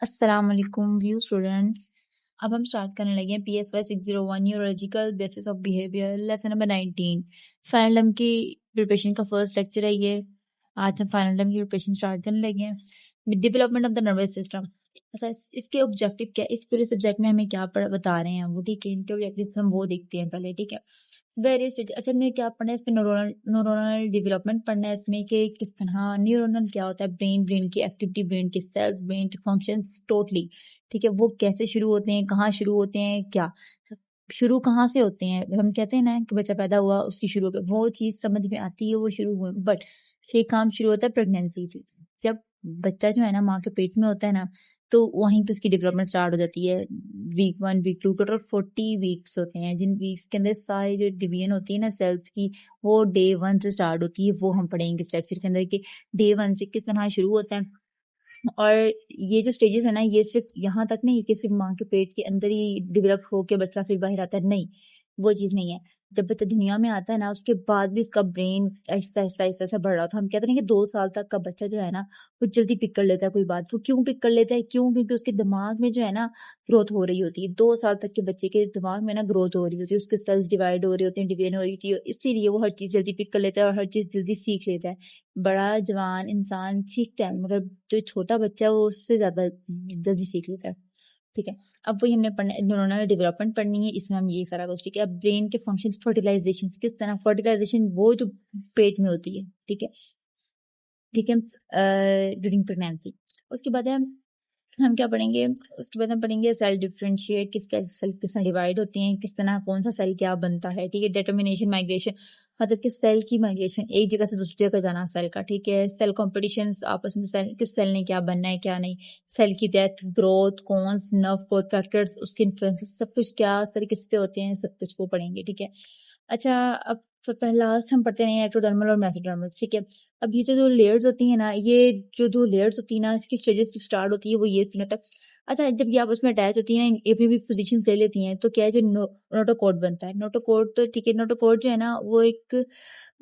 अस्सलाम वालेकुम view students. अब हम स्टार्ट करने लगे हैं PSY 601 neurological basis of behaviour lesson number 19। Final term की प्रिपरेशन का फर्स्ट लेक्चर है ये। आज हम फाइनल टर्म की प्रिपरेशन स्टार्ट करने लगे हैं। Development of the nervous system. अच्छा, इसके ऑब्जेक्टिव क्या, इस पूरे सब्जेक्ट में हमें क्या बता रहे हैं वो, ठीक है। इनके ऑब्जेक्टिव हम वो देखते हैं पहले, ठीक है। Various stage. अच्छा, हमने क्या पढ़ना है इसमें, न्यूरोनल डेवलपमेंट पढ़ना है इसमें कि किस तरह न्यूरोनल क्या होता है, ब्रेन की एक्टिविटी, ब्रेन के सेल्स, ब्रेन के फंक्शंस टोटली, ठीक है। वो कैसे शुरू होते हैं, कहाँ शुरू होते हैं, क्या शुरू कहाँ से होते हैं। हम कहते हैं ना कि बच्चा पैदा हुआ उसकी शुरू वो चीज समझ में आती है, वो शुरू हुए, बट ये काम शुरू होता है प्रेगनेंसी से। जब बच्चा जो है ना माँ के पेट में होता है ना, तो वहीं पे उसकी डेवलपमेंट स्टार्ट हो जाती है। वीक 1 वीक 2 टोटल 40 वीक्स होते हैं, जिन वीक्स के अंदर सारी जो डिवीजन होती है ना सेल्स की, वो डे 1 से स्टार्ट होती है। वो हम पढ़ेंगे इस लेक्चर के अंदर कि डे 1 से किस तरह शुरू होता है। और ये जो स्टेजेस है ना, ये सिर्फ यहाँ तक नहीं कि सिर्फ माँ के पेट के अंदर ही डेवलप होके बच्चा फिर बाहर आता है, नहीं, वो चीज नहीं है। जब बच्चा दुनिया में आता है ना, उसके बाद भी उसका ब्रेन ऐसा ऐसा ऐसा ऐसा बढ़ रहा था। हम कहते हैं कि 2 साल तक का बच्चा जो है ना, वो जल्दी पिक कर लेता है कोई बात। वो क्यों पिक कर लेता है, क्यों? क्योंकि उसके दिमाग में जो है ना ग्रोथ हो रही होती है। 2 साल तक के बच्चे के दिमाग में ना ग्रोथ हो रही होती है, उसके सेल्स डिवाइड हो रहे होते हैं, डिवीजन हो रही थी, इसीलिए वो हर चीज जल्दी पिक कर लेता है और हर चीज जल्दी सीख लेता है। बड़ा जवान इंसान सीखता है, मगर जो छोटा बच्चा है वो उससे ज्यादा जल्दी सीख लेता है, ठीक है। अब वही हमने पढ़ना, न्यूरोनल डेवलपमेंट पढ़नी है, इसमें हम ये सारा कुछ, ठीक है। अब ब्रेन के फंक्शन, फर्टिलाइजेशन, किस तरह फर्टिलाइजेशन, वो जो पेट में होती है, ठीक है, ठीक है, ड्यूरिंग प्रेगनेंसी। उसके बाद है हम क्या पढ़ेंगे, उसके बाद हम पढ़ेंगे सेल डिफरेंशिएट, किसका सेल किस तरह डिवाइड होते हैं, किस तरह कौन सा सेल क्या बनता है, ठीक है। डिटर्मिनेशन, माइग्रेशन, मतलब कि सेल की माइग्रेशन एक जगह से दूसरी जगह जाना सेल का, ठीक है। सेल कॉम्पिटिशन आपस में, सेल किस सेल ने क्या बनना है क्या नहीं, सेल की death, growth, cons, nerve growth factors, उसके इन्फ्लुएंसेस, सब कुछ क्या सेल किस पे होते हैं, सब कुछ वो पढ़ेंगे, ठीक है। अच्छा, अब लास्ट हम पढ़ते हैं एक्टोडर्मल और मेसोडर्मल, ठीक है। अब ये जो दो लेयर्स होती है ना, ये जो दो लेयर्स होती है ना, इसकी स्टेजेस जब स्टार्ट होती है वो ये तीनों तक। अच्छा, जब ये आपस में अटैच होती है ना, अपनी अपनी पोजीशंस ले लेती हैं, तो क्या है, जो नोटोकॉर्ड बनता है। नोटोकॉर्ड तो ठीक है, नोटोकॉर्ड जो है ना वो एक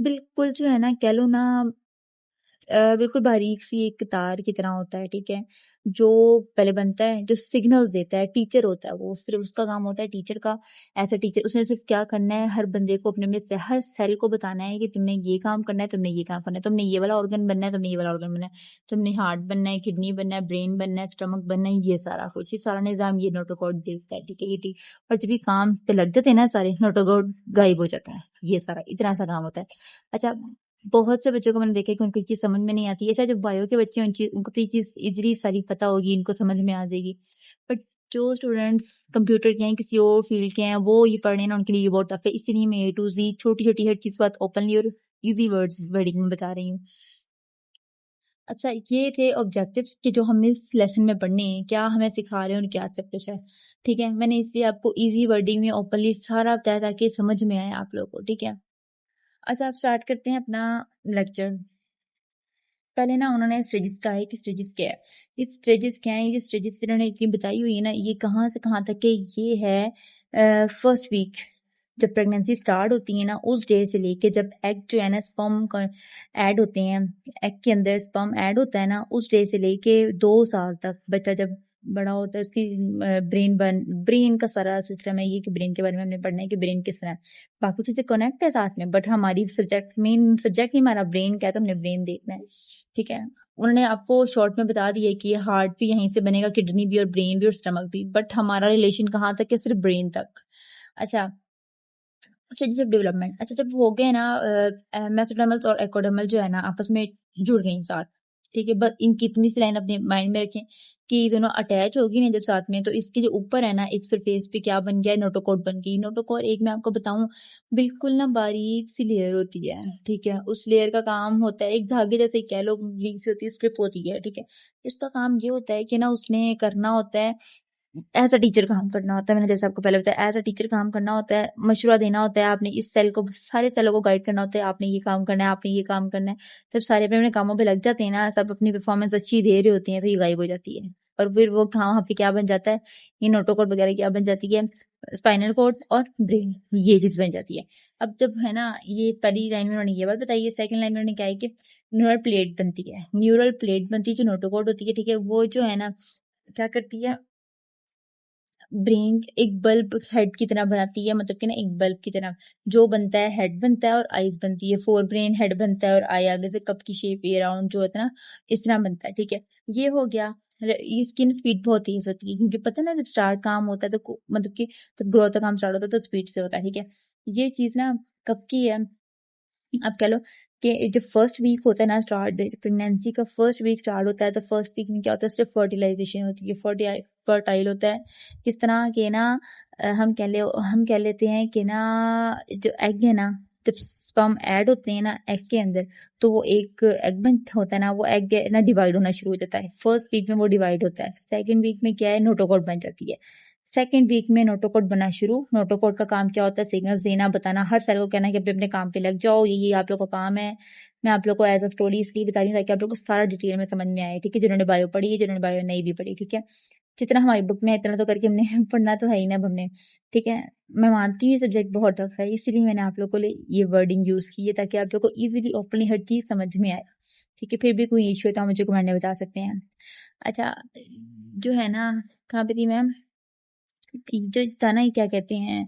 बिल्कुल जो है ना कह लो ना, बिल्कुल बारीक सी एक तार की तरह होता है, ठीक है। जो पहले बनता है, जो सिग्नल्स देता है, टीचर होता है वो, सिर्फ उसका काम होता है टीचर का। ऐसा टीचर, उसने सिर्फ क्या करना है, हर बंदे को अपने अपने से हर सेल को बताना है कि तुमने ये काम करना है, तुमने ये काम करना है, तुमने ये वाला ऑर्गन बनना है, तुमने ये वाला ऑर्गन बनना है, तुमने हार्ट बनना है, किडनी बनना है, ब्रेन बनना है, स्टमक बनना है, ये सारा कुछ, ये सारा निजाम ये नोटोकॉर्ड देखता है, ठीक है। ये ठीक, और जब ये काम पे लग जाते हैं ना सारे, नोटोकॉर्ड गायब हो जाता है। ये सारा इतना सा काम होता है। अच्छा, बहुत से बच्चों को मैंने देखा कि उनको ये चीज समझ में नहीं आती है। ऐसा जो बायो के बच्चे हैं उनको तो ये चीज इजीली सारी पता होगी, इनको समझ में आ जाएगी। बट जो स्टूडेंट्स कंप्यूटर के हैं, किसी और फील्ड के हैं, वो ये पढ़ रहे हैं ना, उनके लिए ये बहुत टफ है। इसीलिए मैं A to Z छोटी छोटी हर चीज बात ओपनली और इजी वर्ड्स वर्डिंग में बता रही हूँ। अच्छा, ये थे ऑब्जेक्टिव्स कि जो हमने इस लेसन में पढ़ने हैं, क्या हमें सिखा रहे हैं और क्या सब कुछ है, ठीक है। मैंने इसलिए आपको इजी वर्डिंग में ओपनली सारा बताया ताकि समझ में आए आप लोगों को, ठीक है। अच्छा, आप स्टार्ट करते हैं अपना लेक्चर। पहले ना उन्होंने स्टेजेस का है कि स्टेजेस क्या है, ये स्टेजेस क्या है, ये स्टेजेस इन्होंने इतनी बताई हुई है ना, ये कहाँ से कहाँ तक के, ये है फर्स्ट वीक जब प्रेगनेंसी स्टार्ट होती है ना, उस डे से लेके जब एग जो है ना स्पर्म ऐड होते हैं, एग के अंदर स्पर्म ऐड होता है ना, उस डे से लेके 2 साल तक बच्चा जब बड़ा होता है, उसकी ब्रेन का सारा सिस्टम है ये, कि ब्रेन के बारे में हमने पढ़ना है कि ब्रेन किस तरह है। बाकी चीजें कनेक्ट है साथ में, बट हमारी सब्जेक्ट, मेन सब्जेक्ट ही हमारा ब्रेन क्या है, तो हमने ब्रेन देखना है, ठीक है। उन्होंने आपको शॉर्ट में बता दिया कि हार्ट भी यहीं से बनेगा, किडनी भी और ब्रेन भी और स्टमक भी, बट हमारा रिलेशन कहाँ तक है, सिर्फ ब्रेन तक। अच्छा, स्टेजेस ऑफ डेवलपमेंट। अच्छा, जब हो गए ना मेसोडर्मल और एकोडर्मल जो है ना आपस में जुड़ गए साथ, ठीक है। बस इनकी इतनी सी लाइन अपने माइंड में रखें कि ये दोनों अटैच होगी ना जब साथ में, तो इसके जो ऊपर है ना एक सरफेस पे क्या बन गया, नोटोकॉर्ड बन गई। नोटोकॉर्ड एक मैं आपको बताऊं, बिल्कुल ना बारीक सी लेयर होती है, ठीक है। उस लेयर का काम होता है, एक धागे जैसे ही कह लो, बारीक सी होती है, स्ट्रिप होती है, ठीक है। इसका काम ये होता है कि ना उसने करना होता है, एज अ टीचर काम करना होता है। मैंने जैसे आपको पहले बताया, एज अ टीचर काम करना होता है, मशवरा देना होता है, आपने इस सेल को, सारे सेलों को गाइड करना होता है, आपने ये काम करना है, आपने ये काम करना है। जब सारे अपने अपने कामों पे लग जाते हैं ना, सब अपनी परफॉर्मेंस अच्छी दे रहे होते हैं, तो ये गायब हो जाती है। और फिर वो कहाँ वहाँ पे क्या बन जाता है, ये नोटोकॉर्ड वगैरह क्या बन जाती है, स्पाइनल कॉर्ड और ब्रेन, ये चीज बन जाती है। अब जब है ना, ये पहली लाइन में उन्होंने ये बात बताई है, सेकंड लाइन में उन्होंने क्या है कि न्यूरल प्लेट बनती है, न्यूरल प्लेट बनती है जो नोटोकॉर्ड होती है, ठीक है। वो जो है ना क्या करती है, ब्रेन एक बल्ब हेड की तरह बनाती है, मतलब कि ना एक बल्ब की तरह जो बनता है, हेड बनता है और आईज बनती है। फोर ब्रेन हेड बनता है और आई आगे से कप की शेप ये राउंड जो होता है ना इस तरह बनता है, ठीक है। ये हो गया। ये स्किन स्पीड बहुत तेज होती है, क्योंकि पता है ना जब स्टार्ट काम होता है तो मतलब कि जब ग्रोथ का काम स्टार्ट होता है तो स्पीड से होता है, ठीक है। ये चीज ना कब की है, आप कह लो कि जब फर्स्ट वीक होता है ना स्टार्ट, प्रेगनेंसी का फर्स्ट वीक स्टार्ट होता है तो फर्स्ट वीक में क्या होता है, सिर्फ फर्टिलाइजेशन होती है, फर्टाइल होता है। किस तरह के ना हम कह लेते हैं कि ना जो एग है ना, जब स्पर्म ऐड होते हैं ना एग के अंदर, तो वो एक एग बन होता है ना, वो एग ना डिवाइड होना शुरू हो जाता है। फर्स्ट वीक में वो डिवाइड होता है, सेकंड वीक में क्या है, नोटोकॉट बन जाती है। सेकेंड वीक में नोटोकोड बना शुरू। नोटोकोड का काम क्या होता है, सिग्नल देना, बताना, हर सेल को कहना है कि अपने अपने काम पे लग जाओ, ये आप लोग का काम है। मैं आप लोग को एज अ स्टोरी इसलिए बता रही हूँ ताकि आप लोग को सारा डिटेल में समझ में आए, ठीक है। जिन्होंने बायो पढ़ी है, जिन्होंने बायो नहीं भी पढ़ी, ठीक है। जितना हमारी बुक में है इतना तो करके हमने पढ़ना तो है ही ना अब हमने, ठीक है। मैं मानती हूँ सब्जेक्ट बहुत टफ है, इसीलिए मैंने आप लोग को ये वर्डिंग यूज की है ताकि आप लोग को इजीली ओपनली हर चीज समझ में आए, ठीक है। फिर भी कोई इश्यू है तो आप मुझे कमेंट में बता सकते हैं। अच्छा, जो है ना, कहाँ पे थी मैम, जो था ना, ये क्या कहते हैं,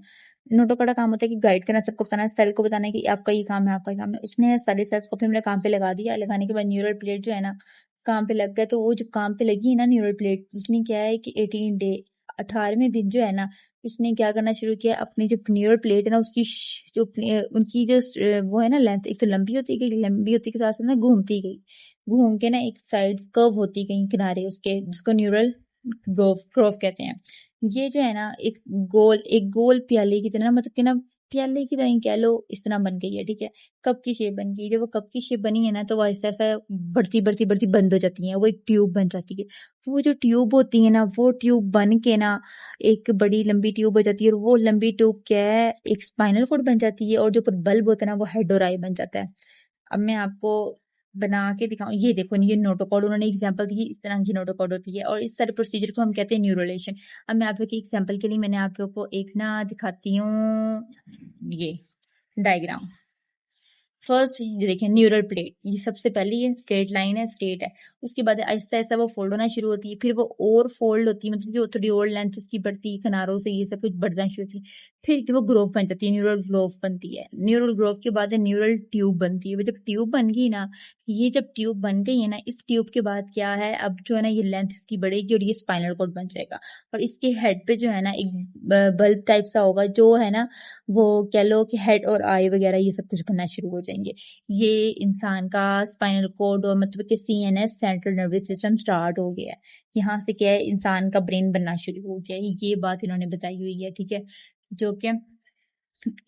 नोटों का काम होता है कि गाइड करना, सबको बताना, सेल को बताना है कि आपका ये काम है, आपका ये काम है। उसने सारे सेल्स को अपने काम पे लगा दिया। लगाने के बाद न्यूरल प्लेट जो है ना काम पे लग गया, तो वो जो काम पे लगी है ना न्यूरल प्लेट, उसने क्या है कि 18 डे 18वें दिन जो है ना, उसने क्या करना शुरू किया, अपनी जो न्यूरल प्लेट है ना उसकी उनकी जो वो है ना लेंथ, एक तो लंबी होती गई, लंबी होती के साथ साथ ना घूमती गई, घूम के ना एक साइड कर्व होती गई किनारे उसके, जिसको न्यूरल ग्रोव कहते हैं। ये जो है ना एक गोल प्याले की तरह ना, मतलब कि ना प्याले की तरह ही कह लो, इस तरह बन गई है, ठीक है। कप की शेप बन गई। जब वो कप की शेप बनी है ना तो वो ऐसा ऐसा बढ़ती बढ़ती बढ़ती बंद हो जाती है, वो एक ट्यूब बन जाती है। वो जो ट्यूब होती है ना, वो ट्यूब बन के ना एक बड़ी लंबी ट्यूब हो जाती है, और वो लंबी ट्यूब क्या है, एक स्पाइनल कोड बन जाती है, और जो ऊपर बल्ब होता है ना वो हेड और आई बन जाता है। अब मैं आपको बना के दिखाऊं, ये देखो, ये नोटोकॉड उन्होंने एग्जांपल दी, इस तरह की नोटोकॉड होती है, और इस सारे प्रोसीजर को हम कहते हैं न्यूरोलेशन। अब मैं आप लोग की एग्जांपल के लिए मैंने आप लोग को एक ना दिखाती हूँ, ये डायग्राम। फर्स्ट ये देखिए, न्यूरल प्लेट, ये सबसे पहले ये स्ट्रेट लाइन है, स्ट्रेट है। उसके बाद आहिस्ता आहिस्ता वो फोल्ड होना शुरू होती है, फिर वो और फोल्ड होती है, मतलब कि वो थोड़ी और लेंथ उसकी बढ़ती है, किनारों से ये सब कुछ बढ़ना शुरू होती है। फिर कि वो ग्रोव बन जाती है, न्यूरल ग्रोव बनती है। न्यूरल ग्रोव के बाद न्यूरल ट्यूब बनती है। वो जब ट्यूब बन गई ना, ये जब ट्यूब बन गई है ना, इस ट्यूब के बाद क्या है, अब जो है ना ये लेंथ इसकी बढ़ेगी और ये स्पाइनल कॉर्ड बन जाएगा। और इसके हेड पे जो है ना एक बल्ब टाइप सा होगा, जो है ना वो कह लो कि हेड और आई वगैरह ये सब कुछ बनना शुरू हो जाएंगे। ये इंसान का स्पाइनल कोड और मतलब कि CNS, central nervous system start हो गया है। यहाँ से क्या है, इंसान का ब्रेन बनना शुरू हो गया है। ये बात इन्होंने बताई हुई है, ठीक है। जो कि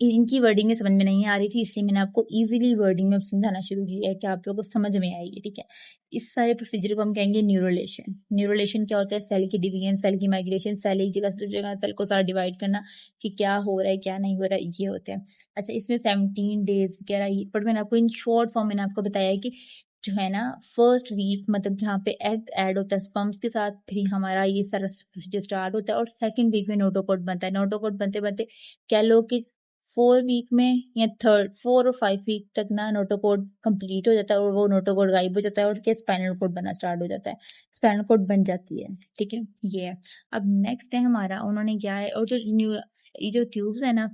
इनकी वर्डिंग में समझ में नहीं आ रही थी, इसलिए मैंने आपको इजीली वर्डिंग में समझाना शुरू किया है कि आप लोगों को समझ में आएगी, ठीक है। इस सारे प्रोसीजर को हम कहेंगे न्यूरोलेशन। न्यूरोलेशन क्या होता है, सेल की डिवीजन, सेल की माइग्रेशन, सेल एक जगह से दूसरी जगह सेल को सारा डिवाइड करना कि क्या हो रहा है क्या नहीं हो रहा है, ये होता है। अच्छा, इसमें 17 डेज वगैरह, बट मैंने आपको इन शॉर्ट फॉर्म मैंने आपको बताया है कि जो है ना फर्स्ट वीक, मतलब जहाँ पे एग ऐड होता है स्पर्म्स के साथ, फिर हमारा ये सारा प्रोसीजर स्टार्ट होता है, और सेकंड वीक में नोटोकॉट बनता है। नोटोकॉट बनते बनते कह लो कि 4 वीक में या 4 और 5 वीक तक ना नोटोकोड कंप्लीट हो जाता है, और वो नोटोकोड गायब हो जाता है, और उसके स्पाइनल कोड बनना स्टार्ट हो जाता है, स्पाइनल कोड बन जाती है, ठीक है। ये है। अब नेक्स्ट है हमारा, उन्होंने क्या है, और जो ये जो ट्यूब्स है ना,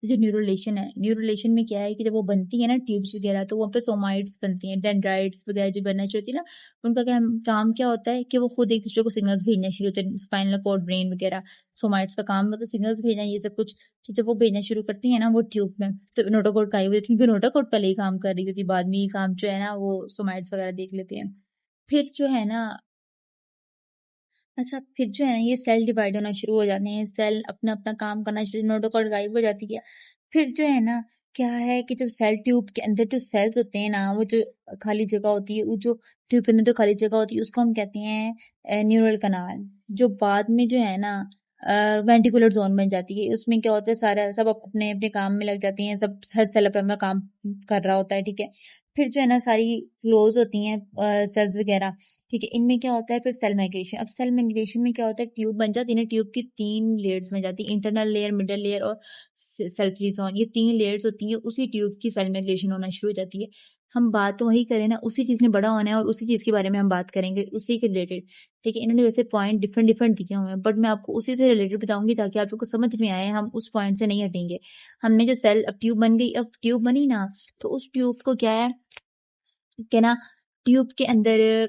जो न्यूरोलेशन है, न्यूरोलेशन में क्या है कि जब वो बनती है ना ट्यूब्स वगैरह, तो वहाँ पे सोमाइट्स बनती हैं, डेंड्राइट्स वगैरह जो बनना शुरू होती है ना, उनका काम क्या होता है कि वो खुद एक दूसरे को सिग्नल्स भेजना शुरू होते हैं, स्पाइनल कोड, ब्रेन वगैरह। सोमाइट्स का काम मतलब सिग्नल्स भेजना, ये सब कुछ। फिर जब वो भेजना शुरू करती है ना वो ट्यूब में, तो नोटोकोड गायब हो जाती है, क्योंकि नोटोकोड पहले ही काम कर रही होती है, बाद में ये काम जो है ना वो सोमाइट्स वगैरह देख लेते हैं। फिर जो है ना, अच्छा, फिर जो है ना ये सेल डिवाइड होना शुरू हो जाते हैं, सेल अपना अपना काम करना शुरू, नोटोकॉड गायब हो जाती है। फिर जो है ना क्या है कि जब सेल ट्यूब के अंदर जो सेल्स होते हैं ना, वो जो खाली जगह होती है, वो जो ट्यूब के अंदर जो खाली जगह होती है उसको हम कहते हैं न्यूरल कनाल, जो बाद में जो है ना वेंटिकुलर जोन बन जाती है। उसमें क्या होता है, सारा सब अपने अपने काम में लग जाती हैं, सब हर सेल अपना अपना काम कर रहा होता है, ठीक है। फिर जो है ना सारी क्लोज होती हैं सेल्स वगैरह, ठीक है। इनमें क्या होता है फिर सेल माइग्रेशन। अब सेल माइग्रेशन में क्या होता है, ट्यूब बन जाती है ना, ट्यूब की 3 लेयर्स बन जाती है, इंटरनल लेयर, मिडल लेयर और सेल फ्री जोन। ये 3 लेयर्स होती है, उसी ट्यूब की सेल माइग्रेशन होना शुरू हो जाती है। हम बात तो वही करें ना, उसी चीज़ ने बड़ा होना है और उसी चीज़ के बारे में हम बात करेंगे, उसी के रिलेटेड, ठीक है? इन्होंने वैसे पॉइंट डिफरेंट डिफरेंट दिए हुए हैं, बट मैं आपको उसी से रिलेटेड बताऊँगी ताकि आप लोग को समझ में आए, हम उस पॉइंट से नहीं हटेंगे। हमने जो सेल अब ट्यूब बन गई, अब ट्यूब बनी ना, तो उस ट्यूब को क्या है कि ना, ट्यूब के अंदर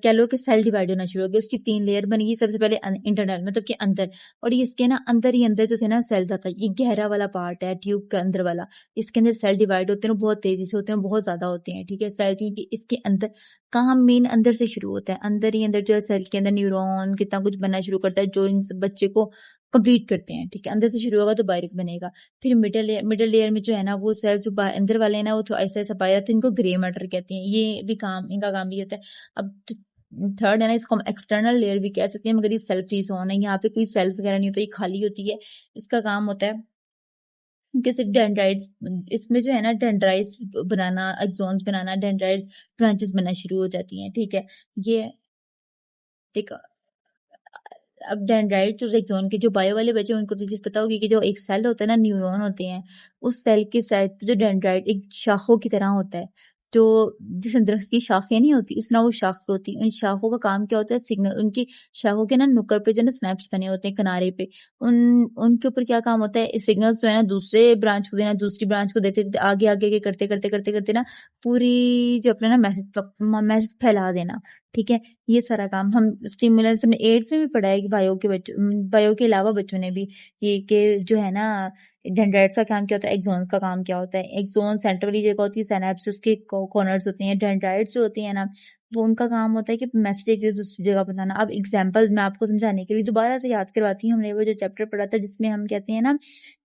कह लो कि सेल डिवाइड होना शुरू हो गया, उसकी 3 लेयर बनेगी। सबसे पहले इंटरनल मतलब कि अंदर, और ये इसके ना अंदर ही अंदर जो थे ना सेल आता है, ये गहरा वाला पार्ट है ट्यूब का अंदर वाला, इसके अंदर सेल डिवाइड होते हैं, बहुत तेजी से होते हैं, बहुत ज्यादा होते हैं, ठीक है सेल, क्योंकि इसके अंदर काम मेन अंदर से शुरू होता है, अंदर ही अंदर जो है सेल के अंदर न्यूरॉन कितना कुछ बनना शुरू करता है जो इन बच्चे को कंप्लीट करते हैं, ठीक है अंदर से शुरू होगा तो बाहर बनेगा। फिर मिडल लेयर में जो है ना वो सेल जो अंदर वाले हैं ना वो तो ऐसा ऐसा पाए जाते हैं, इनको ग्रे मैटर कहते हैं, ये भी काम इनका काम भी होता है। अब थर्ड है ना, इसको हम एक्सटर्नल लेयर भी कह सकते हैं, मगर ये सेल फ्री जोन है, यहाँ पे कोई सेल वगैरह नहीं होता, ये खाली होती है। इसका काम होता है कि सिर्फ डेंड्राइट्स, इसमें जो है ना डेंड्राइट्स बनाना, एक्सॉन्स बनाना, डेंड्राइट्स ब्रांचेस बनना शुरू हो जाती हैं, ठीक है। ये ठीक। अब डेंड्राइट्स और एक्सॉन के जो बायो वाले बच्चे उनको तो चीज पता होगी कि जो एक सेल होता है ना, न्यूरॉन होते हैं, उस सेल के साइड पे जो डेंड्राइट एक शाखों की तरह होता है, जो जिस दरख्त की शाखें नहीं होती उस तरह वो शाख होती है। उन शाखों का काम क्या होता है, सिग्नल, उनकी शाखों के ना नुक्कड़ पे जो ना स्नैप्स बने होते हैं किनारे पे, उन उनके ऊपर क्या काम होता है, सिग्नल्स जो है ना दूसरे ब्रांच को देना, दूसरी ब्रांच को देते देते आगे आगे आगे करते करते करते करते ना पूरी जो अपना ना मैसेज फैला देना, ठीक है। ये सारा काम हम स्टिमुलेंस हमने 8th में भी पढ़ा है कि बायो के अलावा बच्चों ने भी ये कि जो है ना डेंड्राइट्स का काम क्या होता है, एक्सॉन्स का काम क्या होता है। एक्सॉन सेंटर वाली जगह होती है, सिनेप्स उसके कॉर्नर्स होते हैं, डेंड्राइट्स जो होती है ना वो उनका काम होता है कि मैसेज एक जगह दूसरी जगह बताना। अब एग्जाम्पल मैं आपको समझाने के लिए दोबारा से याद करवाती हूँ, हमने वो जो चैप्टर पढ़ा था जिसमें हम कहते हैं ना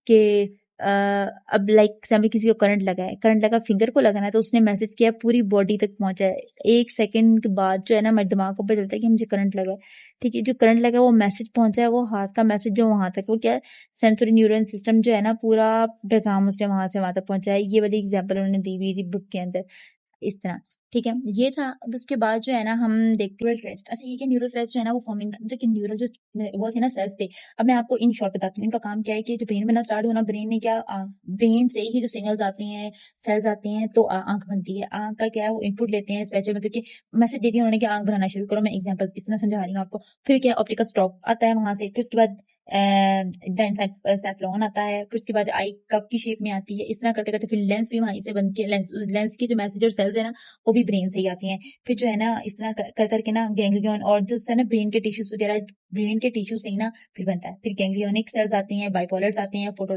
कि अब लाइक एग्जाम्पल किसी को करंट लगा है, करंट लगा, फिंगर को लगाना है तो उसने मैसेज किया पूरी बॉडी तक पहुंचा है, 1 सेकंड के बाद जो है ना हमारे दिमाग को पता चलता है कि मुझे करंट लगा है, ठीक है। जो करंट लगा वो मैसेज पहुंचा है, वो हाथ का मैसेज जो वहां तक, वो क्या है, सेंसरी न्यूरल सिस्टम जो है ना पूरा पैगाम उसने वहां से वहां तक पहुंचा है। ये वाली एग्जाम्पल उन्होंने दी हुई थी बुक के अंदर, इस तरह, ठीक है। ये था। अब उसके बाद जो है ना हम देखते हैं न्यूरल रेस्ट। अच्छा, ये क्या न्यूरल रेस्ट जो है ना वो फॉर्मिंग मतलब कि न्यूरल जो वो थे ना सेल्स थे। अब मैं आपको इन शॉर्ट बताती हूँ इनका काम क्या है कि जो ब्रेन बनना स्टार्ट हुआ ना, ब्रेन ने क्या, ब्रेन से ही जो सिग्नल्स आते हैं, सेल्स आते हैं तो आंख बनती है। आंख का क्या है, वो इनपुट लेते हैं स्पेशल, मतलब कि मैसेज देती है उन्होंने कि आंख बनाना शुरू करो। मैं एग्जांपल इस तरह समझा रही हूँ आपको। फिर क्या, ऑप्टिकल स्टॉक आता है वहां से, फिर उसके बाद सेफ्लॉन आता है, फिर उसके बाद आई कप की शेप में आती है। इस तरह करते करते फिर लेंस भी वहीं से बनती है, लेंस की जो मैसेजर सेल्स है ना वो भी ब्रेन से ही आती हैं। फिर जो है ना इस तरह कर करके ना गैंग्लियन और जो है ना ब्रेन के टिश्यूज वगैरह, ब्रेन के टिश्यू से ही ना फिर बनता है। फिर गैंग्लियोनिक सेल्स आती हैं, बाइपोलर्स आते हैं, फोटो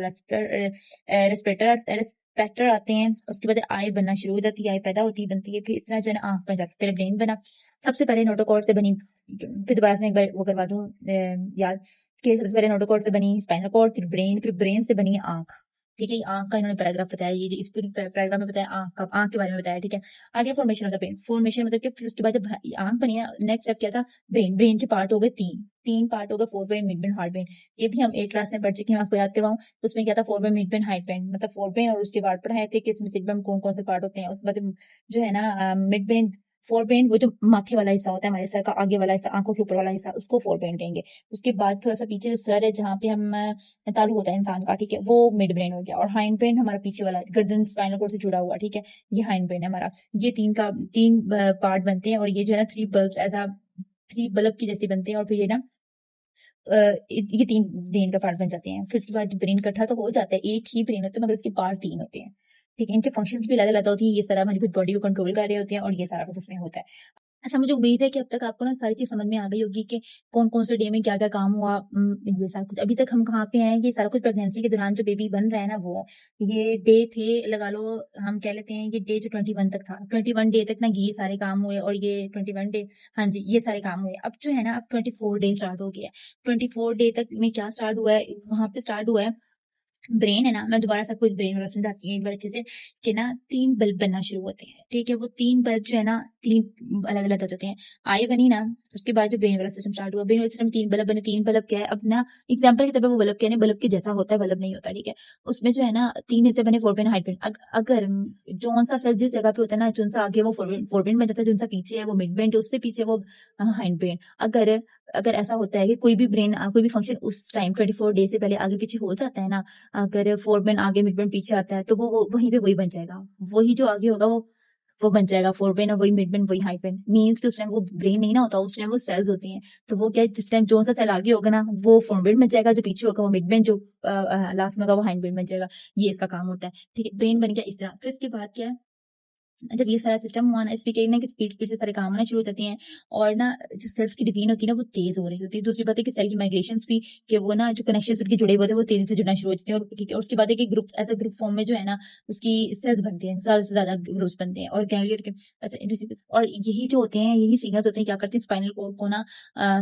रेस्पेक्टर आते हैं। उसके बाद आई बनना शुरू हो जाती है, आई पैदा होती है, बनती है। फिर इस तरह जो है ना आंख बन जाती है। पहले ब्रेन बना, सबसे पहले नोटोकॉर्ड से बनी। फिर दोबारा से एक बार वो करवा दूं याद कि सबसे पहले नोटोकॉर्ड से बनी स्पाइनल कॉर्ड, फिर ब्रेन से बनी आंख, ठीक है। आंख का इन्होंने पैराग्राफ बताया, ये जो इस पूरी पैराग्राफ में बताया आंख के बारे में बताया, ठीक है। आगे फॉर्मेशन होता है ब्रेन, फॉर्मेशन मतलब कि फिर उसके बाद जब आंख बनी ना, नेक्स्ट स्टेप क्या था, ब्रेन के पार्ट हो गए तीन पार्ट हो गए, fore brain, mid brain, hard brain. ये भी हम 8 क्लास में पढ़ चुके हैं, आपको याद करवाऊं। उसमें क्या था, fore brain, mid brain, hide brain, मतलब फोर ब्रेन और उसके पार्ट पढ़ाए थे कि इसमें सिग्नल कौन कौन से पार्ट होते हैं। उसके बाद जो है ना मिड ब्रेन, फोर ब्रेन वो जो माथे वाला हिस्सा होता है, हमारे सर का आगे वाला हिस्सा, आंखों के ऊपर वाला हिस्सा, उसको फोर ब्रेन कहेंगे। उसके बाद थोड़ा सा पीछे जो सर है जहाँ पे हम तालु होता है इंसान का, ठीक है, वो मिड ब्रेन हो गया। और हाइंड ब्रेन हमारा पीछे वाला गर्दन स्पाइनल कॉर्ड से जुड़ा हुआ, ठीक है, ये हाइंड ब्रेन है हमारा। ये तीन पार्ट बनते हैं और ये जो है ना थ्री बल्ब की जैसे बनते हैं। और फिर ये ना ये 3 ब्रेन का पार्ट बन जाते हैं। फिर उसके बाद ब्रेन इकट्ठा तो हो जाता है, एक ही ब्रेन होता है मगर इसके पार्ट 3 होते हैं, ठीक है। इनके फंक्शंस भी अलग अलग होती है, ये सारा हमारी बॉडी को कंट्रोल कर रहे होते हैं और ये सारा कुछ उसमें होता है। अच्छा, मुझे उम्मीद है कि अब तक आपको ना सारी चीज समझ में आ गई होगी कि कौन कौन से डे में क्या क्या काम हुआ। ये सारा कुछ अभी तक हम कहाँ पे हैं, ये सारा कुछ प्रेगनेंसी के दौरान जो बेबी बन रहा है ना वो ये डे थे, लगा लो हम कह लेते हैं ये डे जो 21 तक था, 21 डे तक ना ये सारे काम हुए। और ये 21 डे, हाँ जी, ये सारे काम हुए। अब जो है ना अब 24 डे स्टार्ट हो गया है। 24 डे तक में क्या स्टार्ट हुआ है, वहां पे स्टार्ट हुआ है ब्रेन है ना। मैं दोबारा सब कुछ ब्रेन वाला समझाती हूँ एक बार अच्छे से कि ना 3 बल्ब बनना शुरू होते हैं, ठीक है। वो 3 बल्ब जो है ना 3 अलग अलग होते हैं। आई बनी ना, उसके बाद जो ब्रेन वाला सिस्टम स्टार्ट हुआ, ब्रेन वाला सिस्टम 3 बल्ब बने। 3 बल्ब क्या है, अब ना एग्जाम्पल के तौर पर वो बल्ब क्या है, बल्ब के जैसा होता है, बल्ब नहीं होता, ठीक है। उसमें जो है ना 3 हिस्से बने, फोर ब्रेन, हाइड ब्रेन। अगर जोन सा सेल जिस जगह पे होता है ना, जोन सा आगे वो फोर ब्रेन बन जाता है, जोन सा पीछे है वो मिड ब्रेन, जो उससे पीछे वो हाइंड ब्रेन। अगर अगर ऐसा होता है कि कोई भी ब्रेन कोई भी फंक्शन उस टाइम 24 डे से पहले आगे पीछे हो जाता है ना, अगर फोर ब्रेन आगे मिड ब्रेन पीछे आता है तो वो वहीं पे वही बन जाएगा, वही जो आगे होगा वो वो बन जाएगा फोर ब्रेन और वही मिड ब्रेन वही हाई ब्रेन। मीन्स कि उस टाइम वो ब्रेन नहीं ना होता, उस टाइम वो सेल्स होती हैं। तो वो क्या है, जिस टाइम जो सा सेल आगे होगा ना वो फोर ब्रेन बन जाएगा, जो पीछे होगा वो मिड ब्रेन, जो लास्ट में होगा वो हाइंड ब्रेन बन जाएगा। ये इसका काम होता है, ठीक है। ब्रेन बन गया इस तरह। फिर इसके बाद क्या है, जब ये सारा सिस्टम हुआ ना, इसमें कहना कि स्पीड स्पीड से सारे काम होना शुरू हो जाती हैं, और ना जो सेल्स की डिवीजन होती है ना वो तेज हो रही होती है। दूसरी बात है कि सेल की माइग्रेशंस भी, कि वो ना जो कनेक्शंस उनके जुड़े हुए थे वो तेजी से जुड़ना शुरू हो जाते हैं। और उसकी बात है कि group as a group form में जो है ना उसकी सेल्स बनते हैं, ज्यादा से ज्यादा ग्रुप्स बनते हैं, और गैंग्लियर के और यही जो होते हैं, यही सिग्नल्स होते हैं, क्या करते हैं स्पाइनल कोड को ना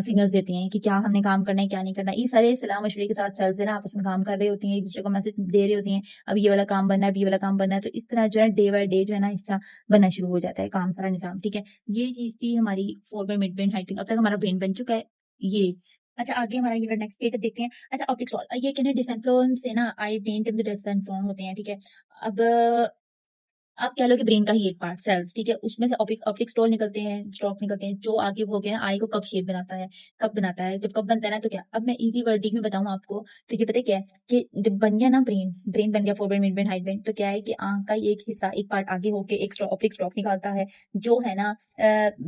सिग्नल्स देते हैं कि क्या हमने काम करना है क्या नहीं करना। ये सारे सलाह मशवरे के साथ सेल्स है ना आपस में काम कर रही होती हैं, एक दूसरे को मैसेज दे रही होती हैं, अब ये वाला काम बनना है, अब ये वाला काम बनना है। तो इस तरह जो है डे बाय डे जो है ना इस तरह बनना शुरू हो जाता है काम, सारा निज़ाम, ठीक है। ये चीज़ थी हमारी फोर बाय मिड ब्रेन हाइटिंग। अब तक हमारा ब्रेन बन चुका है ये। अच्छा, आगे हमारा ये नेक्स्ट पेज देखते हैं। अच्छा, ऑप्टिक सॉल्व, ये कहना डिसइंफ्लुएंस से ना आई ब्रेन टिप डिसइंफ्लुएंस होते हैं, ठीक है। अब आप कह लो कि ब्रेन का ही एक पार्ट सेल्स, ठीक है, उसमें से ऑप्टिक स्टॉल निकलते हैं, स्टॉक निकलते हैं, जो आगे हो गया ना आई को कब शेप बनाता है, कब बनाता है, जब कब बनता है ना तो क्या। अब मैं इजी वर्डिंग में बताऊं आपको, तो ये पता है क्या है कि जब बन गया ना ब्रेन, ब्रेन बन गया fore brain mid brain hide brain, तो क्या है कि आंख का एक हिस्सा एक पार्ट आगे होके एक ऑप्टिक स्टॉक निकालता है, जो है ना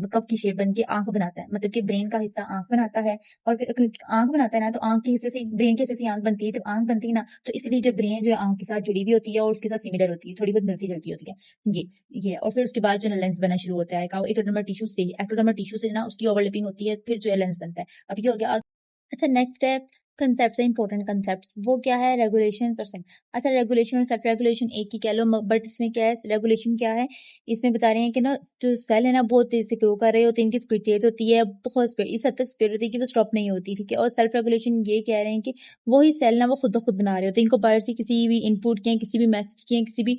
कब की शेप बन के आंख बनाता है, मतलब कि ब्रेन का हिस्सा आंख बनाता है। और फिर आंख बनाता है ना तो आंख के हिस्से से, ब्रेन के हिस्से से आंख बनती है। जब आंख बनती है ना तो इसलिए जो ब्रेन जो है आंख के साथ जुड़ी हुई होती है और उसके साथ सिमिलर होती है, थोड़ी बहुत मिलती जुलती होती है ये। और फिर उसके बाद जो है लेंस बनना शुरू होता है एक्टोडर्मल टिश्यू से, एक्टोडर्मल टिश्यू से ना उसकी ओवरलैपिंग होती है, फिर जो है लेंस बनता है। अब ये हो गया। अच्छा, नेक्स्ट है कंसेप्ट से इंपॉर्टेंट कंसेप्ट, वो क्या है, रेगुलेशंस और सेल्फ। अच्छा, रेगुलेशन और सेल्फ रेगुलेशन एक ही कह लो, बट इसमें क्या है, रेगुलेशन क्या है, इसमें बता रहे हैं कि ना जो सेल है ना बहुत तेज से ग्रो कर रहे होते हैं, इनकी स्पीड तेज होती है, बहुत स्पीड, इस हद तक स्पीड होती है कि वो स्टॉप नहीं होती, ठीक है। और सेल्फ रेगुलेशन ये कह रहे हैं कि वही सेल ना वो खुद ब खुद बना रहे होते हैं, इनको बाहर से किसी भी इनपुट के, किसी भी मैसेज के, किसी भी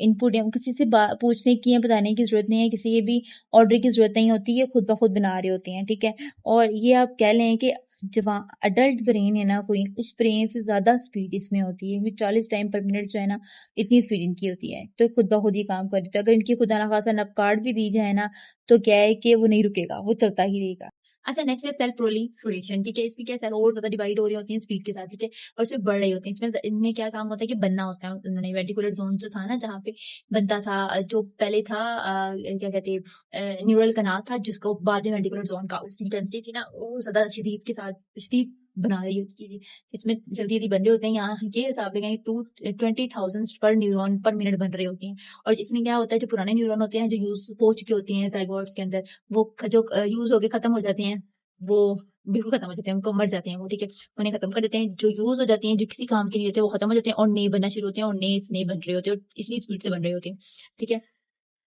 इनपुट या किसी से पूछने की या बताने की जरूरत नहीं है, किसी के भी ऑर्डर की जरूरत नहीं होती है, खुद ब खुद बना रहे होते हैं, ठीक है। और ये आप कह लें कि जब अडल्ट ब्रेन है ना कोई, उस ब्रेन से ज्यादा स्पीड इसमें होती है, क्योंकि 40 टाइम पर मिनट जो है ना इतनी स्पीड इनकी होती है, तो खुद ब खुद ही काम कर देते हैं। अगर इनकी खुदा ना खासा नपकाट भी दी जाए ना तो क्या है कि वो नहीं रुकेगा, वो चलता ही रहेगा। अच्छा, नेक्स्ट है सेल प्रोलिफरेशन, ठीक है। इसमें क्या सेल और ज्यादा डिवाइड हो रही होती है स्पीड के साथ, ठीक है, और इसमें बढ़ रही होती है। इसमें इनमें क्या काम होता है कि बनना होता है, उन्होंने वेंट्रिकुलर जोन जो था ना जहाँ पे बनता था, जो पहले था क्या कहते हैं न्यूरल कनाल था, जिसको बाद में वेंट्रिकुलर जोन का उसकी डेंसिटी थी ना वो ज्यादा शदीद के साथ शदीद बना रही होती है, इसमें जल्दी जल्दी बन रहे होते हैं। यहाँ ये हिसाब लगाएं 20,000 पर न्यूरॉन पर मिनट बन रहे होते हैं। और इसमें क्या होता है, जो पुराने न्यूरॉन होते हैं जो यूज हो चुके होते हैं जाइगोट्स के अंदर, वो जो यूज होके खत्म हो जाते हैं, वो बिल्कुल खत्म हो जाते हैं, उनको मर जाते हैं वो, ठीक है, उन्हें खत्म कर देते हैं। जो यूज हो जाती हैं, जो किसी काम के लिए होते हैं वो खत्म हो जाते हैं और नए बनना शुरू होते हैं, और नए बन रहे होते हैं, और इसलिए स्पीड से बन रहे होते हैं, ठीक है।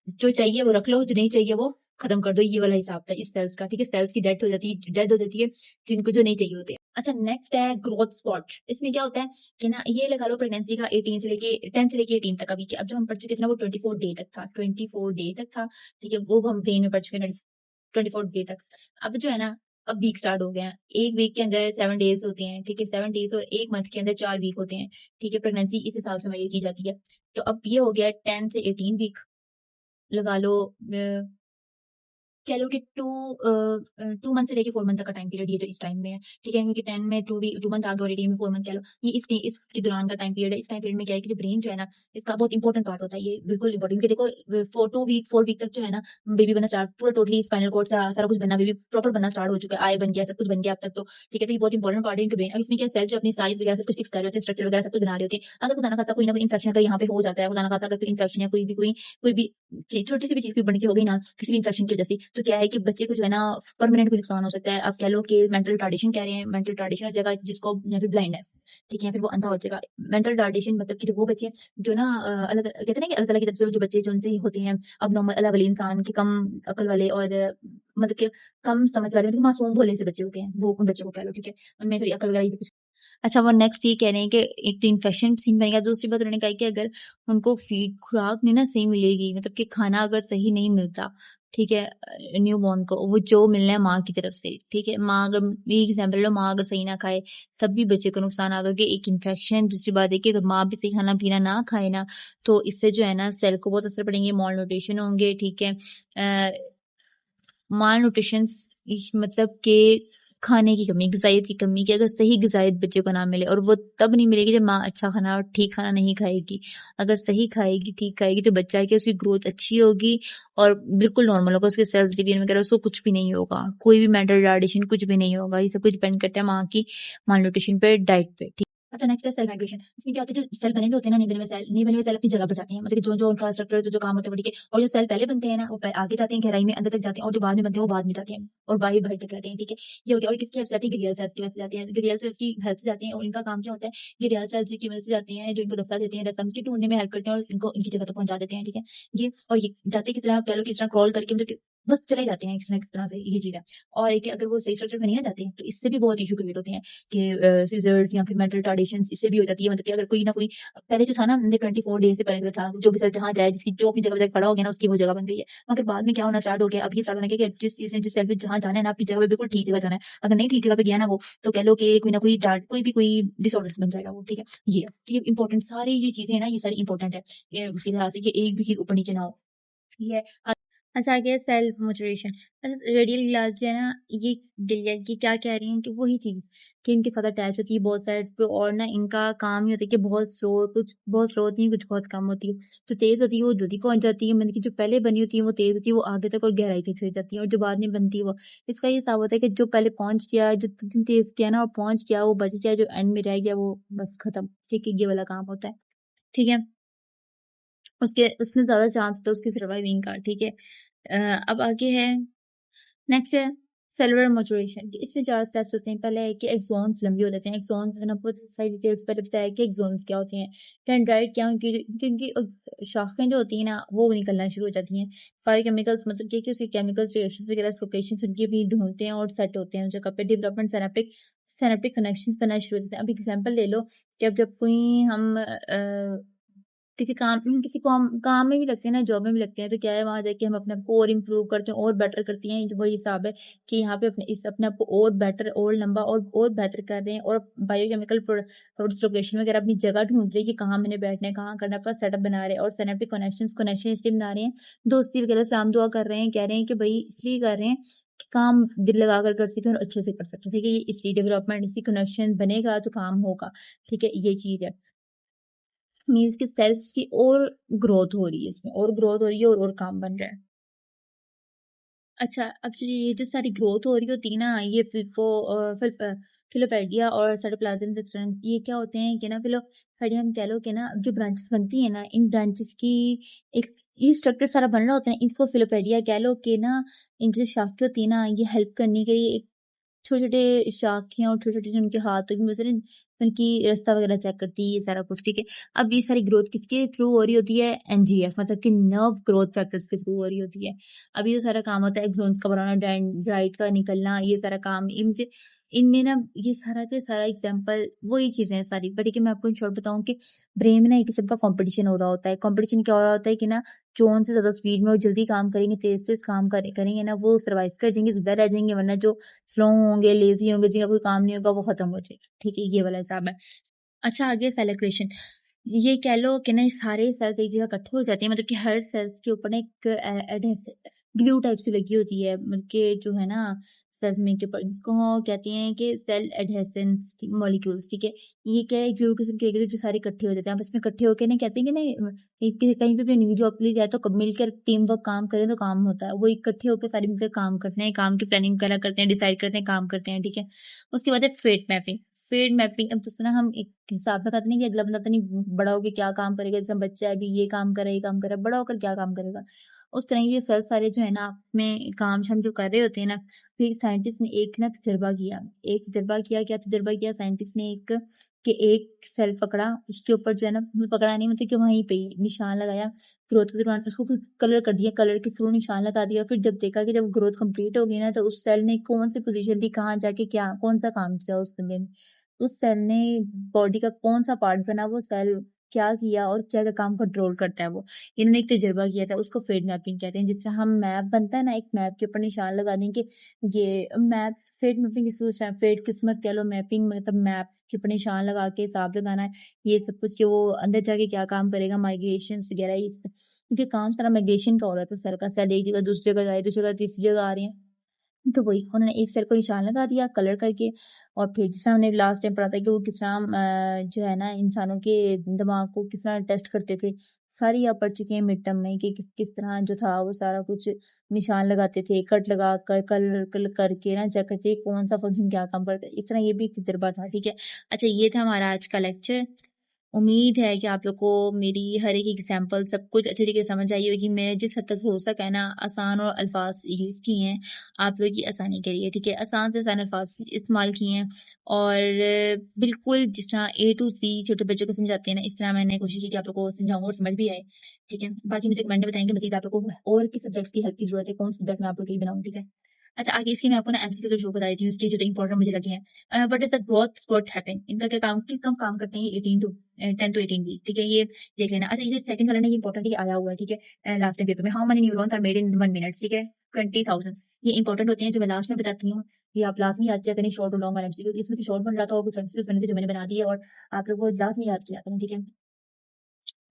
जो चाहिए वो रख लो, जो नहीं चाहिए वो खत्म कर दो, ये वाला हिसाब था इस सेल्स का, ठीक है। सेल्स की डेथ हो जाती है जिनको जो नहीं चाहिए होते हैं। अच्छा, नेक्स्ट है ग्रोथ स्पॉट। इसमें क्या होता है कि ना ये लगा लो प्रेगनेंसी का 18 से लेके 10 से लेके 18 तक, अभी अब जो हम पढ़ चुके थे ना वो 24 डे तक था, 24 डे तक था, ठीक है, वो हम ब्रेन में पढ़ चुके हैं 24 डे तक। अब जो है ना अब वीक स्टार्ट हो गए हैं, एक वीक के अंदर 7 डेज होते हैं, ठीक है, 7 डेज, और एक मंथ के अंदर 4 वीक होते हैं, ठीक है। प्रेगनेंसी इस हिसाब से मेजर की जाती है। तो अब ये हो गया 10 से 18 वीक, लगा लो कह लो कि 2 मंथ से लेके 4 मंथ तक का टाइम पीरियड ये जो इस टाइम में है, ठीक है, क्योंकि 10 में 2 मंथ आगे और 18 में 4 मंथ कह लो, ये इसके दौरान का टाइम पीरियड है। इस टाइम पीरियड में क्या है कि जो ब्रेन जो है ना इसका बहुत इंपॉर्टेंट पार्ट होता है, ये बिल्कुल इंपॉर्टेंट, क्योंकि देखो 4 वीक तक जो है ना बेबी बनना स्टार्ट, पूरा टोटली स्पाइनल कॉर्ड सारा कुछ बनना, बेबी प्रॉपर बनना स्टार्ट हो चुका है, आई बन गया, सब कुछ बन गया अब तक तो, ठीक है। तो ये बहुत इंपॉर्टेंट पार्ट है इनके ब्रेन। अब इसमें क्या सेल जो अपनी साइज वगैरह सब कुछ फिक्स कर रहे होते हैं, स्ट्रक्चर वगैरह सब कुछ बना रहे होते हैं। अगर खुदा ना खासा कोई ना कोई इन्फेक्शन अगर यहाँ पे हो जाता है, खुदा ना खासा अगर कोई इन्फेक्शन या कोई भी छोटी सी भी चीज कोई बड़ी चीज हो गई ना किसी भी इन्फेक्शन की वजह से, तो क्या है कि बच्चे को जो है ना परमानेंट कोई नुकसान हो सकता है। आप कह लो कि मेंटल रिटार्डेशन कह रहे हैं, मेंटल रिटार्डेशन हो जाएगा जिसको, या फिर ब्लाइंडनेस, ठीक है, फिर वो अंधा हो जाएगा। मेंटल रिटार्डेशन मतलब कि जो वो बच्चे जो ना कहते हैं ना कि अल्लाह ताला की तरफ से जो बच्चे जो उनसे होते हैं अब नॉर्मल अल्लाह वाले इंसान के कम अकल वाले और मतलब कि कम समझ वाले, मतलब मासूम भोले से बच्चे होते हैं, वो उन बच्चों को कह लो, ठीक है, उनमें थोड़ी अकल वगैरह कुछ। अच्छा, वो नेक्स्ट ये कह रहे हैं कि एक तो इन्फेक्शन सीन बनेगा, दूसरी बात उन्होंने कहा कि अगर उनको फीड खुराक नहीं ना सही मिलेगी, मतलब कि खाना अगर सही नहीं मिलता, ठीक है, न्यू बॉर्न को वो जो मिलना है माँ की तरफ से, ठीक है, माँ अगर एक एग्जाम्पल लो, माँ अगर सही ना खाए तब भी बच्चे को नुकसान आ गया, एक इन्फेक्शन। दूसरी बात है कि अगर माँ भी सही खाना पीना ना खाए ना तो इससे जो है ना सेल को बहुत असर पड़ेंगे, मॉल न्यूट्रिशन होंगे, ठीक है। माल न्यूट्रिशन मतलब के खाने की कमी, ग़िज़ाइयत की कमी, कि अगर सही ग़िज़ाइयत बच्चे को ना मिले, और वो तब नहीं मिलेगी जब माँ अच्छा खाना और ठीक खाना नहीं खाएगी। अगर सही खाएगी, ठीक खाएगी, तो बच्चा है कि उसकी ग्रोथ अच्छी होगी और बिल्कुल नॉर्मल होगा, उसके सेल्स डिवीजन वगैरह उसको कुछ भी नहीं होगा, कोई भी मेंटल रिटार्डेशन कुछ भी नहीं होगा। ये सब कुछ डिपेंड करता है माँ की मालन्यूट्रिशन पे, डाइट पे। ठीक। अच्छा, नेक्स्ट है सेल माइग्रेशन। इसमें क्या होता है, जो सेल बने हुए होते हैं ना, नहीं बने हुए सेल अपनी जगह पर जाते हैं, मतलब कि जो उनका स्ट्रक्चर, जो काम होता है वो ठीक है, और जो सेल पहले बनते हैं ना, वो आगे जाते हैं, गहराई में अंदर तक जाते हैं, और जो बाद में बनते हैं वो बाद में जाते हैं और बाहर बाहर तक रहते हैं। ठीक है, ये हो गया। और किसकी हेल्प से जाती है, ग्लियल सेल्स की वजह से जाती है, ग्लियल सेल्स की हेल्प से जाती हैं, और इनका काम क्या होता है, ग्लियल सेल्स की वजह से जाते हैं, जो इनको रास्ता देते हैं, रास्ता के ढूंढने में हेल्प करते हैं और इनको इनकी जगह तक पहुंचा देते हैं। ठीक है, ये और ये जाते किस तरह, आप कह लो किस तरह क्रॉल करके, मतलब कि बस चले जाते हैं किस ना किस तरह से, ये चीज़ है। और एक अगर वो सही स्ट्रक्चर में नहीं ना जाते, तो इससे भी बहुत इशू क्रिएट होते हैं कि सीजर्स या फिर मेंटल रिटार्डेशंस इससे भी हो जाती है। मतलब कि अगर कोई ना कोई पहले जो था ना, हमने 24 डेज से पहले था, जो भी सेल जहाँ जाए, जिसकी जो अपनी जगह पे जाके खड़ा हो गया ना, उसकी वो जगह बन गई है। मगर बाद में क्या होना स्टार्ट हो गया, अब ये स्टार्ट होना कि जिस चीज़ ने जिस सेल पे जहाँ जाना है ना, अपनी जगह पे बिल्कुल ठीक जगह जाना है। अगर नहीं ठीक जगह पे गया ना वो, तो कह लो कि कोई ना कोई कोई डिसऑर्डर्स बन जाएगा वो। ठीक है, ये है। तो ये इंपॉर्टेंट सारी ये चीज़ें हैं ना, ये सारी इंपॉर्टेंट है। ये उसके लिहाज से कि एक भी चीज़ ऊपर नीचे ना हो। ये अच्छा, आ गया सेल्फ मोटिवेशन। अच्छा, रेडियल ग्लास जो है ना, ये ग्लियल की क्या कह रही हैं कि वही चीज़ कि इनके साथ अटैच होती है बहुत साइड्स पे, और ना इनका काम ये होता है कि कुछ बहुत स्लो होती है, कुछ बहुत कम होती है। जो तेज़ होती है वो जल्दी पहुँच जाती है, मतलब कि जो पहले बनी होती है वो तेज़ होती है, वो आगे तक और गहराई तक चली जाती है, और जो बाद में बनती है वो, इसका ये हिसाब होता है कि जो पहले पहुँच गया, जो तेज़ किया ना और पहुँच गया, वो बच गया, जो एंड में रह गया वो बस खत्म। ठीक है, ये वाला काम होता है। ठीक है, उसके उसमें ज़्यादा चांस होता है उसकी सर्वाइविंग का। ठीक है, अब आगे है, नेक्स्ट है सेलुलर मैच्योरेशन। इसमें 4 स्टेप्स होते हैं। पहले है कि एक्सॉन्स लंबे हो जाते हैं। एक्सॉन्स मैंने आपको सारी डिटेल्स पहले बताया कि एक्सॉन्स क्या होते हैं। डेंड्राइट क्या, उनकी जिनकी शाखाएं जो होती हैं ना, वो निकलना शुरू हो जाती हैं। बायोकेमिकल्स मतलब कि उसके केमिकल्स, रिएक्शंस वगैरह, लोकेशंस उनकी भी ढूंढते हैं और सेट होते हैं उस जगह पे। डेवलपमेंट सिनेप्टिक कनेक्शंस बनना शुरू हो जाते हैं। अब एग्जांपल ले लो कि अब जब कोई हम किसी को हम काम में भी लगते हैं ना, जॉब में भी लगते हैं, तो क्या है, वहाँ जाके हम अपने आप को और इम्प्रूव करते हैं और बेटर करती हैं। वही हिसाब है कि यहाँ पे अपने आप को और बेटर और लंबा और बेहतर कर रहे हैं, और बायोकेमिकल प्रोडक्ट्स लोकेशन वगैरह अपनी जगह ढूंढ रहे हैं कि कहाँ मैंने बैठना है, कहाँ करना है, अपना सेटअप बना रहे हैं। और सिनेप्टिक कनेक्शन इसलिए बना रहे हैं, दोस्ती वगैरह सलाम दुआ कर रहे हैं, कह रहे हैं कि भाई इसलिए कर रहे हैं कि काम दिल लगाकर कर सकें और अच्छे से कर सकें। ठीक है, ये इसलिए डेवलपमेंट, इसी कनेक्शन बनेगा तो काम होगा। ठीक है, ये चीज है, मीन्स कि सेल्स की और ग्रोथ हो रही है, इसमें और ग्रोथ हो रही है और काम बन रहा है। अच्छा, अब ये जो सारी ग्रोथ हो रही होती है ना, ये फिलोपेडिया और साइटोप्लाज्म ये क्या होते हैं कि ना, फिलोपेडिया हम कह लो कि ना, जो ब्रांचेस बनती है ना, इन ब्रांचेस की एक ये स्ट्रक्चर सारा बन रहा होता है, इनको फिलोपेडिया कह लो कि ना, इनकी जो शाखें होती है ना, ये हेल्प करने के लिए छोटे-छोटे शाखें और छोटे-छोटे जो उनके हाथ में से उनकी रास्ता वगैरह चेक करती है, ये सारा कुछ। ठीक है, अब ये सारी ग्रोथ किसके थ्रू हो रही होती है, एनजीएफ मतलब कि नर्व ग्रोथ फैक्टर्स के थ्रू हो रही होती है। अब ये सारा काम होता है एक्सोन्स का बनाना, डेंड्राइट का निकलना, ये सारा काम इनमें ना, ये सारा के सारा एग्जाम्पल वही चीजें हैं सारी। बट मैं आपको इन शॉर्ट बताऊं कि ब्रेन में ना एक किस्म का कंपटीशन हो रहा होता है। कंपटीशन क्या हो रहा होता है कि ना, जो उनसे ज्यादा स्पीड में और जल्दी काम करेंगे, तेज काम करेंगे ना, वो सर्वाइव कर जाएंगे, जिंदा रह जाएंगे, वरना जो स्लो होंगे, लेजी होंगे, जिनका कोई काम नहीं होगा, वो खत्म हो जाएगा। ठीक है, ये वाला हिसाब है। अच्छा, आगे सेलिब्रेशन। ये कह लो कि ना, ये सारे सेल्स एक जगह इकट्ठे हो जाते हैं, मतलब कि हर सेल्स के ऊपर ना एक ग्लू टाइप से लगी होती है, मतलब कि जो है ना, सेल्स में के ऊपर, जिसको हम कहते हैं कि सेल एडहेसेंस मॉलिक्यूल्स। ठीक है, ये क्या है, ग्लू किस्म के जो सारे इकट्ठे हो जाते हैं, आपस में इकट्ठे होकर ना, कहते हैं कि ना, कहीं पे भी न्यू जॉब के लिए जाए तो मिलकर टीम वर्क काम करें तो काम होता है। वो इकट्ठे होकर सारे मिलकर काम करते हैं, काम की प्लानिंग वगैरह करते हैं, डिसाइड करते हैं, काम करते हैं। ठीक है, उसके बाद है फेट मैपिंग। फेट मैपिंग, अब जिस तरह हम एक हिसाब लगाते नहीं कि अगला बंदा तो नहीं बड़ा होकर क्या काम करेगा, जैसे बच्चा है अभी ये काम करे, ये काम करे, बड़ा होकर क्या काम करेगा, उस तरह ये सेल सारे जो है ना, में काम हम जो कर रहे होते हैं ना, फिर साइंटिस्ट ने एक ना क्या तजुर्बा किया साइंटिस्ट ने, एक सेल पकड़ा, उसके ऊपर जो है ना, पकड़ा नहीं, मतलब कि वहीं पे ही निशान लगाया, ग्रोथ के दौरान उसको कलर कर दिया, कलर के थ्रू निशान लगा दिया। फिर जब देखा कि जब ग्रोथ कंप्लीट हो गई ना, तो उस सेल ने कौन सी पोजीशन थी, कहाँ जाके क्या कौन सा काम किया उस बंदे ने, उस सेल ने बॉडी का कौन सा पार्ट बना, वो सेल क्या किया और क्या क्या काम कंट्रोल करता है वो, इन्होंने एक तजुर्बा किया था, उसको फील्ड मैपिंग कहते हैं। जिस तरह हम मैप बनता है ना, एक मैप के ऊपर निशान लगा देंगे, ये मैप फील्ड मैपिंग, फील्ड किस्मत कह लो, मैपिंग मतलब मैप के ऊपर निशान लगा के हिसाब लगाना है, ये सब कुछ कि वो अंदर जाके क्या काम करेगा, माइग्रेशन वगैरह, क्योंकि काम सारा माइग्रेशन का हो रहा था, सेल का, सेल एक जगह दूसरी जगह जाए, दूसरी जगह तीसरी जगह आ रही है, तो वही उन्होंने एक सेल को निशान लगा दिया कलर करके, और फिर जिस तरह हमने लास्ट टाइम पढ़ा था कि वो किस तरह जो है ना इंसानों के दिमाग को किस तरह टेस्ट करते थे, सारी आप पढ़ चुके हैं मिड टर्म में कि किस तरह जो था वो सारा कुछ निशान लगाते थे, कट लगा कर कलर करके ना चेक करते कौन सा फंक्शन क्या काम करता है। इस तरह ये भी एक तजुर्बा था, ठीक है। अच्छा, ये था हमारा आज का लेक्चर। उम्मीद है कि आप लोग को मेरी हर एक एग्जांपल सब कुछ अच्छे तरीके से समझ आई होगी। मैंने जिस हद तक हो सका है ना आसान और अल्फाज यूज़ किए हैं आप लोगों की आसानी के लिए, ठीक है। आसान से आसान अल्फाज इस्तेमाल किए हैं, और बिल्कुल जिस तरह ए टू सी छोटे बच्चों को समझाते हैं ना, इस तरह मैंने कोशिश की कि आप लोग को समझाऊँ और समझ भी आए, ठीक है। बाकी मुझे कमेंट में बताएंगे मजीद आप लोग को और किस सब्जेक्ट की हेल्प की जरूरत है, कौन सा सब्जेक्ट मैं आप लोग के लिए बनाऊँ, ठीक है। अच्छा, आगे इसकी मैं आपको ना एमसीक्यू के थ्रू बता देती हूँ, इसकी जो इंपॉर्टेंट मुझे लगे हैं। What is the growth spot happen, इनका क्या काम, किस काम करते हैं 18 टू 10 टू 18 वीक, ठीक है। ये देख लेना। अच्छा, ये जो सेकंड वाला ना ये इंपॉर्टेंट आया हुआ है, ठीक है। लास्ट टाइम पेपर में how many neurons are made in 1 minute, ठीक है। 20,000। ये इंपॉर्टेंट होते हैं जो मैं लास्ट में बताती हूँ। ये आप लास्ट में याद किया करें, शॉर्ट और लॉन्ग वाले एमसीक्यू। इसमें से शॉर्ट बन रहा था और कुछ एमसीक्यूज बने थे जो मैंने बना दिए, और आप लोग को लास्ट में याद किया करें, ठीक है।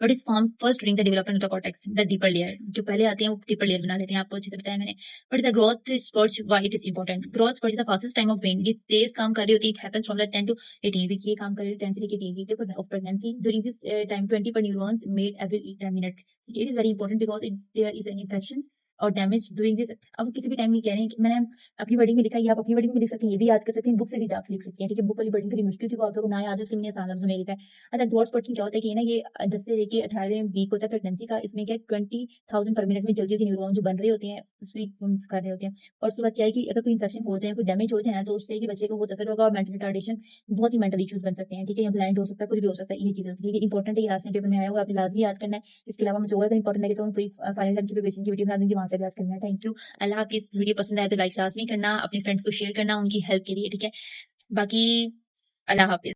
What is formed first during the development of the cortex, the deeper layer? जो पहले आते हैं वो deeper layer बना लेते हैं, आपको अच्छे से बताया मैंने। What is the growth spurt? Why it is important? Growth spurt is the fastest time of brain. ये तेज काम कर रही होती है, it happens from the 10 to 18 week। ये काम कर रही है 10 से लेके 18 week of pregnancy। During this time 20 per neurons made every 10 minute। It is very important because there is an infection और डैमेज डूइंग दिस। अब किसी भी टाइम में कह रहे हैं कि मैंने अपनी वर्डिंग में लिखा है, ये आप अपनी वर्डिंग में लिख सकते हैं, ये भी याद कर सकते हैं, बुक से भी आप लिख सकते हैं, ठीक है। बुक वाली वर्डिंग थोड़ी मुश्किल थी, वो आप लोगों को ना याद है, उसके मैंने आसान लफ्ज़ों में लिखा है। अच्छा, ग्रोथ स्पर्ट क्या होता है कि ना ये 10 से लेके 18वें वीक होता है प्रेगनेंसी का। इसमें क्या 20,000 पर मिनट में जल्दी जल्दी न्यूरॉन जो बन रहे होते हैं स्वीट कर रहे होते हैं। और उसके बाद क्या है कि अगर कोई इन्फेक्शन हो जाए, कोई डैमेज हो जाए ना, तो उससे कि बच्चे को बहुत असर होगा और मेंटल रिटार्डेशन, बहुत ही मेंटल इश्यूज बन सकते हैं, ठीक है। या ब्लाइंड हो सकता है, कुछ भी हो सकता है, ये चीज़ें होती है। इंपॉर्टेंट है, ये लास्ट पेपर में आया हुआ, आपने लाजमी याद करना है। इसके अलावा मुझे और इंपॉर्टेंट है तो हम कोई फाइनल टाइम की प्रिपरेशन की वीडियो बना दूंगी, वहां से याद करना है। Thank you. अल्लाह हाफिज़। वीडियो पसंद आए तो लाइक लाजमी करना, अपने फ्रेंड्स को शेयर करना उनकी हेल्प के लिए, ठीक है। बाकी अल्लाह हाफिज़।